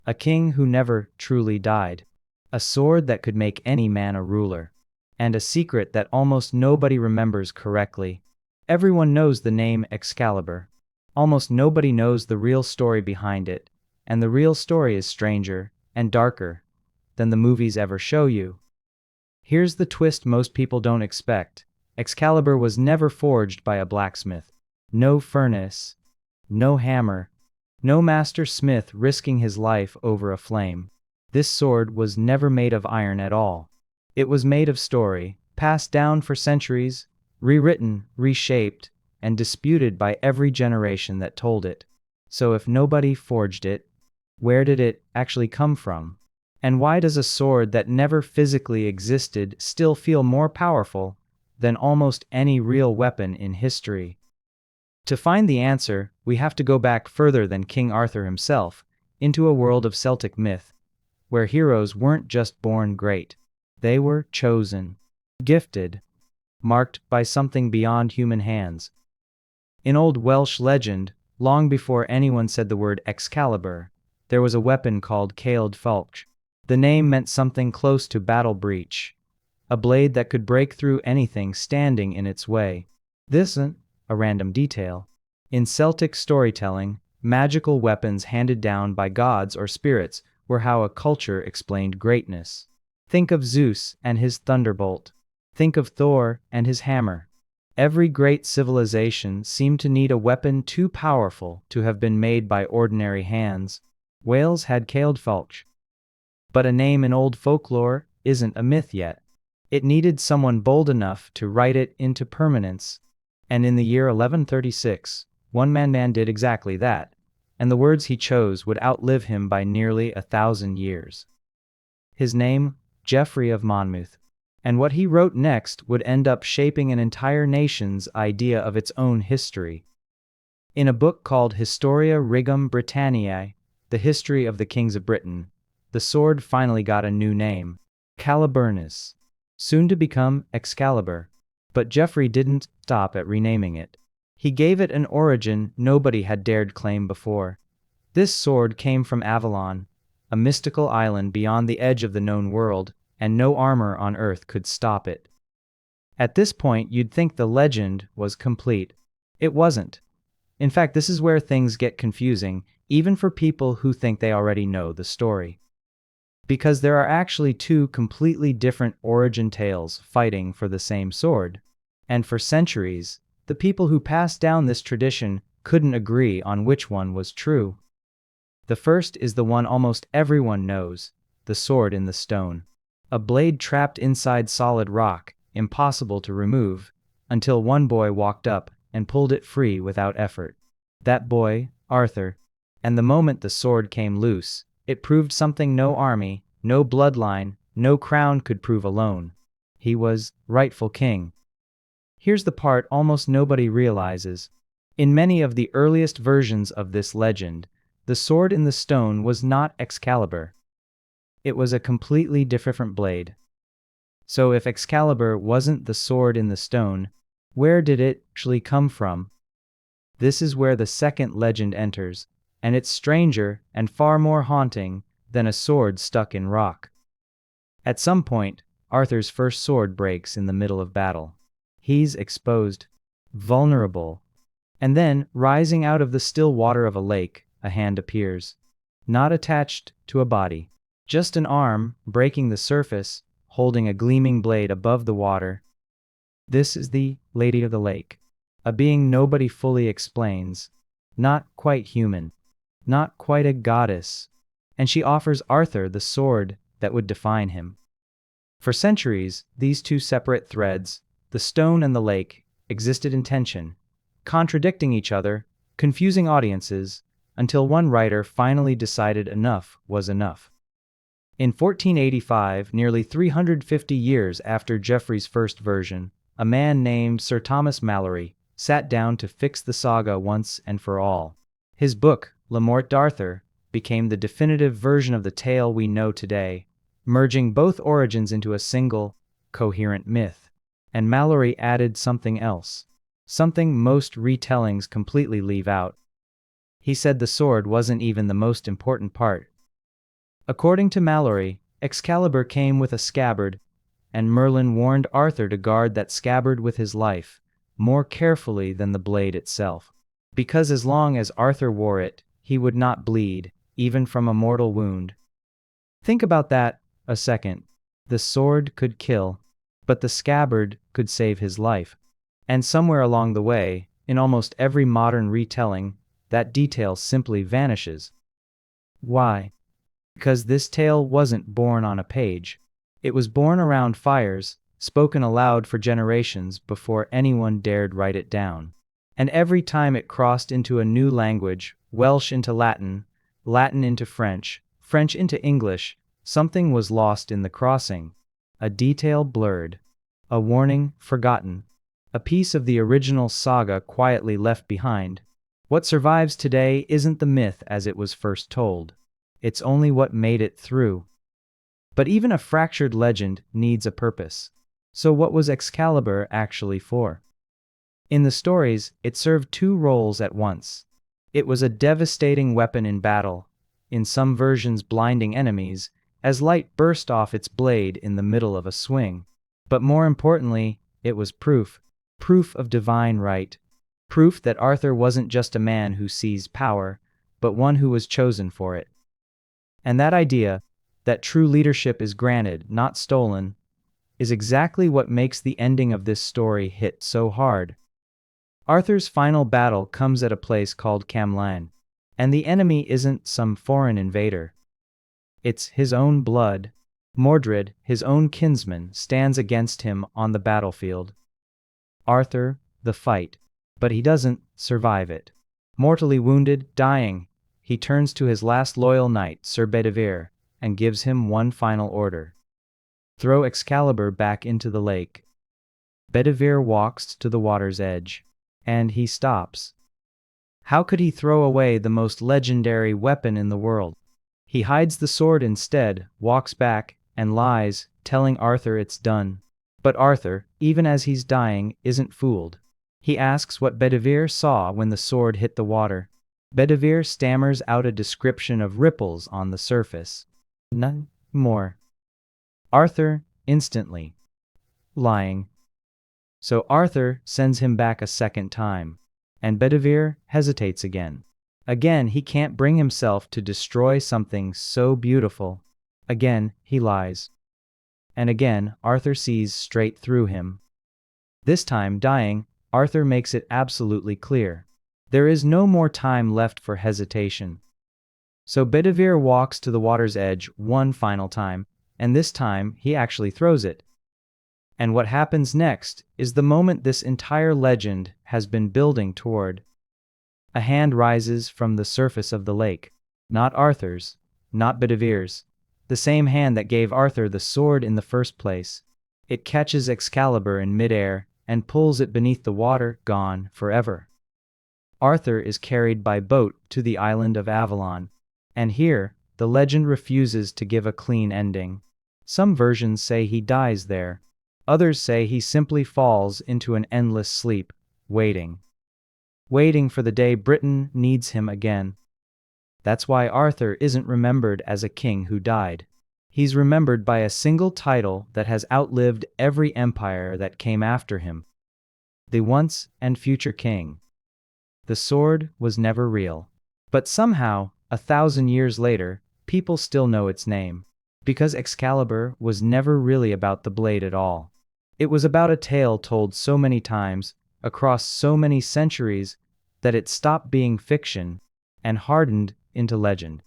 a king who never truly died, a sword that could make any man a ruler, and a secret that almost nobody remembers correctly. Everyone knows the name Excalibur. Almost nobody knows the real story behind it, and the real story is stranger and darker than the movies ever show you. Here's the twist most people don't expect. Excalibur was never forged by a blacksmith. No furnace, no hammer, no master smith risking his life over a flame. This sword was never made of iron at all. It was made of story, passed down for centuries, rewritten, reshaped, and disputed by every generation that told it. So if nobody forged it, where did it actually come from? And why does a sword that never physically existed still feel more powerful than almost any real weapon in history? To find the answer, we have to go back further than King Arthur himself, into a world of Celtic myth, where heroes weren't just born great. They were chosen, gifted, marked by something beyond human hands. In old Welsh legend, long before anyone said the word Excalibur, there was a weapon called Caledfwlch. The name meant something close to battle breach, a blade that could break through anything standing in its way. This isn't a random detail. In Celtic storytelling, magical weapons handed down by gods or spirits were how a culture explained greatness. Think of Zeus and his thunderbolt. Think of Thor and his hammer. Every great civilization seemed to need a weapon too powerful to have been made by ordinary hands. Wales had Caledfwlch. But a name in old folklore isn't a myth yet. It needed someone bold enough to write it into permanence. And in the year 1136, one man did exactly that, and the words he chose would outlive him by nearly 1,000 years. His name, Geoffrey of Monmouth. And what he wrote next would end up shaping an entire nation's idea of its own history. In a book called Historia Regum Britanniae, The History of the Kings of Britain, the sword finally got a new name, Caliburnus, soon to become Excalibur. But Geoffrey didn't stop at renaming it. He gave it an origin nobody had dared claim before. This sword came from Avalon, a mystical island beyond the edge of the known world, and no armor on Earth could stop it. At this point, you'd think the legend was complete. It wasn't. In fact, this is where things get confusing, even for people who think they already know the story. Because there are actually two completely different origin tales fighting for the same sword. And for centuries, the people who passed down this tradition couldn't agree on which one was true. The first is the one almost everyone knows, the sword in the stone. A blade trapped inside solid rock, impossible to remove, until one boy walked up and pulled it free without effort. That boy, Arthur. And the moment the sword came loose, it proved something no army, no bloodline, no crown could prove alone. He was rightful king. Here's the part almost nobody realizes. In many of the earliest versions of this legend, the sword in the stone was not Excalibur. It was a completely different blade. So if Excalibur wasn't the sword in the stone, where did it actually come from? This is where the second legend enters, and it's stranger and far more haunting than a sword stuck in rock. At some point, Arthur's first sword breaks in the middle of battle. He's exposed, vulnerable, and then, rising out of the still water of a lake, a hand appears. Not attached to a body. Just an arm, breaking the surface, holding a gleaming blade above the water. This is the Lady of the Lake, a being nobody fully explains. Not quite human. Not quite a goddess. And she offers Arthur the sword that would define him. For centuries, these two separate threads, the stone and the lake, existed in tension, contradicting each other, confusing audiences, until one writer finally decided enough was enough. In 1485, nearly 350 years after Geoffrey's first version, a man named Sir Thomas Malory sat down to fix the saga once and for all. His book, Le Morte d'Arthur, became the definitive version of the tale we know today, merging both origins into a single, coherent myth. And Malory added something else, something most retellings completely leave out. He said the sword wasn't even the most important part. According to Malory, Excalibur came with a scabbard, and Merlin warned Arthur to guard that scabbard with his life, more carefully than the blade itself. Because as long as Arthur wore it, he would not bleed, even from a mortal wound. Think about that a second. The sword could kill, but the scabbard could save his life. And somewhere along the way, in almost every modern retelling, that detail simply vanishes. Why? Because this tale wasn't born on a page. It was born around fires, spoken aloud for generations before anyone dared write it down. And every time it crossed into a new language, Welsh into Latin, Latin into French, French into English, something was lost in the crossing. A detail blurred. A warning forgotten. A piece of the original saga quietly left behind. What survives today isn't the myth as it was first told. It's only what made it through. But even a fractured legend needs a purpose. So what was Excalibur actually for? In the stories, it served two roles at once. It was a devastating weapon in battle, in some versions blinding enemies, as light burst off its blade in the middle of a swing. But more importantly, it was proof of divine right. Proof that Arthur wasn't just a man who seized power, but one who was chosen for it. And that idea, that true leadership is granted, not stolen, is exactly what makes the ending of this story hit so hard. Arthur's final battle comes at a place called Caledfwlch, and the enemy isn't some foreign invader. It's his own blood. Mordred, his own kinsman, stands against him on the battlefield. Arthur, the fight, but he doesn't survive it. Mortally wounded, dying, he turns to his last loyal knight, Sir Bedivere, and gives him one final order. Throw Excalibur back into the lake. Bedivere walks to the water's edge, and he stops. How could he throw away the most legendary weapon in the world? He hides the sword instead, walks back, and lies, telling Arthur it's done. But Arthur, even as he's dying, isn't fooled. He asks what Bedivere saw when the sword hit the water. Bedivere stammers out a description of ripples on the surface. None more. Arthur, instantly. Lying. So Arthur sends him back a second time, and Bedivere hesitates again. Again, he can't bring himself to destroy something so beautiful. Again, he lies. And again, Arthur sees straight through him. This time, dying, Arthur makes it absolutely clear. There is no more time left for hesitation. So Bedivere walks to the water's edge one final time, and this time he actually throws it. And what happens next is the moment this entire legend has been building toward. A hand rises from the surface of the lake. Not Arthur's, not Bedivere's. The same hand that gave Arthur the sword in the first place. It catches Excalibur in midair and pulls it beneath the water, gone forever. Arthur is carried by boat to the island of Avalon. And here, the legend refuses to give a clean ending. Some versions say he dies there. Others say he simply falls into an endless sleep, waiting. Waiting for the day Britain needs him again. That's why Arthur isn't remembered as a king who died. He's remembered by a single title that has outlived every empire that came after him. The once and future king. The sword was never real. But somehow, 1,000 years later, people still know its name. Because Excalibur was never really about the blade at all. It was about a tale told so many times, across so many centuries, that it stopped being fiction and hardened into legend.